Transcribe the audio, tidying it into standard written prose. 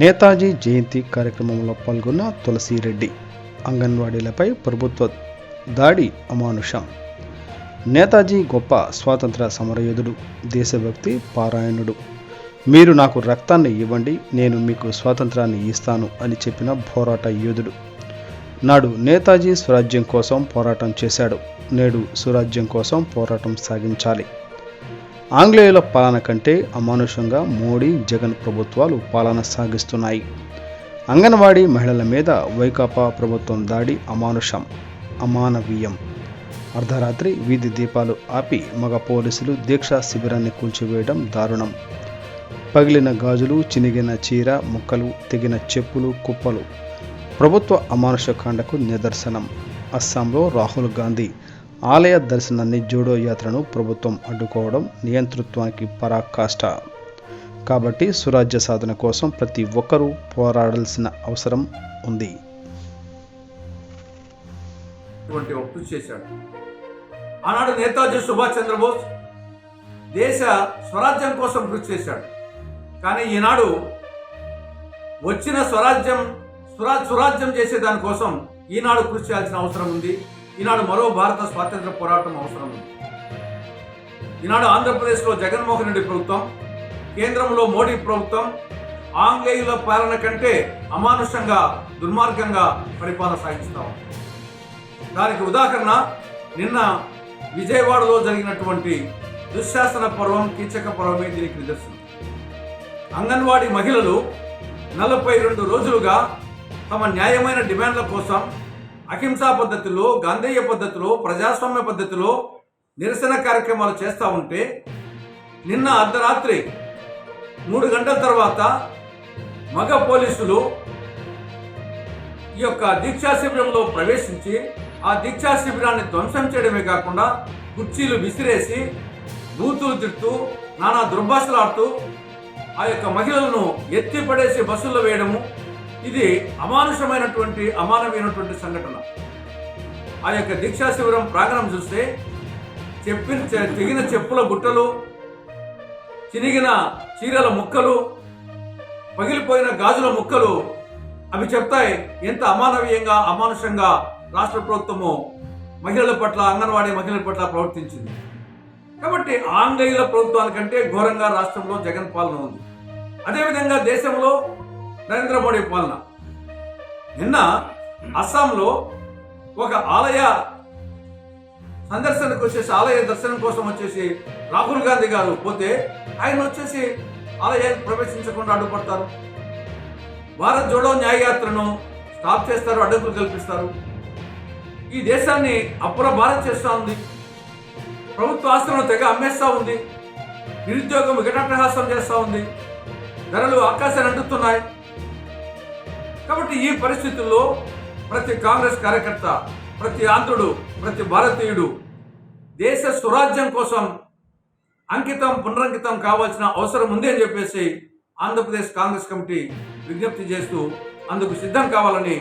నేతాజీ జయంతి కార్యక్రమంలో పాల్గొన్న తులసిరెడ్డి. అంగన్వాడీలపై ప్రభుత్వ దాడి అమానుషం. నేతాజీ గొప్ప స్వాతంత్ర సమరయోధుడు, దేశభక్తి పారాయణుడు. మీరు నాకు రక్తాన్ని ఇవ్వండి, నేను మీకు స్వాతంత్రాన్ని ఇస్తాను అని చెప్పిన పోరాట యోధుడు. నాడు నేతాజీ స్వరాజ్యం కోసం పోరాటం చేశాడు. నేడు సురాజ్యం కోసం పోరాటం సాగించాలి. ఆంగ్లేయుల పాలన కంటే అమానుషంగా మోడీ, జగన్ ప్రభుత్వాలు పాలన సాగిస్తున్నాయి. అంగన్వాడీ మహిళల మీద వైకాపా ప్రభుత్వం దాడి అమానుషం, అమానవీయం. అర్ధరాత్రి వీధి దీపాలు ఆపి మగ పోలీసులు దీక్షా శిబిరాన్ని కూల్చివేయడం దారుణం. పగిలిన గాజులు, చినిగిన చీర ముక్కలు, తెగిన చెప్పులు కుప్పలు ప్రభుత్వ అమానుషకాండకు నిదర్శనం. అస్సాంలో రాహుల్ గాంధీ ఆలయ దర్శనాన్ని, జోడో యాత్రను ప్రభుత్వం అడ్డుకోవడం నియంతృత్వానికి పరాకాష్ట. కాబట్టి సురాజ్య సాధన కోసం ప్రతి ఒక్కరూ పోరాడాల్సిన అవసరం ఉంది. ఆనాడు నేతాజీ సుభాష్ చంద్రబోస్ దేశ స్వరాజ్యం కోసం కృషి చేశాడు. కానీ ఈనాడు వచ్చిన సురాజ్యం చేసే దానికోసం ఈనాడు కృషి చేయాల్సిన అవసరం ఉంది. ఈనాడు మరో భారత స్వాతంత్ర పోరాటం అవసరం ఉంది. ఈనాడు ఆంధ్రప్రదేశ్లో జగన్మోహన్ రెడ్డి ప్రభుత్వం, కేంద్రంలో మోడీ ప్రభుత్వం ఆంగ్లేయుల పాలన కంటే అమానుషంగా, దుర్మార్గంగా పరిపాలన సాగిస్తాం. దానికి ఉదాహరణ నిన్న విజయవాడలో జరిగినటువంటి దుశ్శాసన పర్వం, కీచక పర్వమే దీనికి నిదర్శనం. అంగన్వాడీ మహిళలు 42 రోజులుగా తమ న్యాయమైన డిమాండ్ల కోసం అహింసా పద్ధతిలో, గాంధేయ పద్ధతిలో, ప్రజాస్వామ్య పద్ధతిలో నిరసన కార్యక్రమాలు చేస్తూ ఉంటే నిన్న అర్ధరాత్రి 3 గంటల తర్వాత మగ పోలీసులు ఈ యొక్క దీక్షా శిబిరంలో ప్రవేశించి ఆ దీక్షా శిబిరాన్ని ధ్వంసం చేయడమే కాకుండా కుర్చీలు విసిరేసి, బూతులు తిడుతూ, నానా దుర్భాషలాడుతూ ఆ యొక్క మహిళలను ఎత్తిపడేసి బస్సుల్లో వేయడము, ఇది అమానవీయమైనటువంటి సంఘటన. ఆ యొక్క దీక్షా శిబిరం ప్రాంగణం చూస్తే తెగిన చెప్పుల గుట్టలు, చినిగిన చీరల ముక్కలు, పగిలిపోయిన గాజుల ముక్కలు అవి చెప్తాయి ఎంత అమానవీయంగా, అమానుషంగా రాష్ట్ర ప్రభుత్వము మహిళల పట్ల, అంగన్వాడీ మహిళల పట్ల ప్రవర్తించింది. కాబట్టి ఆంగ్లేయుల ప్రభుత్వానికంటే ఘోరంగా రాష్ట్రంలో జగన్ పాలన ఉంది. అదేవిధంగా దేశంలో నరేంద్ర మోడీ పాలన. నిన్న అస్సాంలో ఒక ఆలయ సందర్శనకు వచ్చేసి, ఆలయ దర్శనం కోసం వచ్చేసి రాహుల్ గాంధీ గారు పోతే ఆయన వచ్చేసి ఆలయాన్ని ప్రవేశించకుండా అడ్డుపడతారు. భారత్ జోడో న్యాయయాత్రను స్టాప్ చేస్తారు, అడ్డంకులు కల్పిస్తారు. ఈ దేశాన్ని అప్పుల భారత్ చేస్తూ ఉంది. ప్రభుత్వ ఆస్తులను తెగ అమ్మేస్తూ ఉంది. నిరుద్యోగం వికటాటహాసం చేస్తూ ఉంది. ధరలు ఆకాశాన్ని అంటుతున్నాయి. కాబట్టి ఈ పరిస్థితుల్లో ప్రతి కాంగ్రెస్ కార్యకర్త, ప్రతి ఆంధ్రుడు, ప్రతి భారతీయుడు దేశ స్వరాజ్యం కోసం పునరంకితం కావాల్సిన అవసరం ఉంది అని చెప్పేసి ఆంధ్రప్రదేశ్ కాంగ్రెస్ కమిటీ విజ్ఞప్తి చేస్తూ అందుకు సిద్ధం కావాలని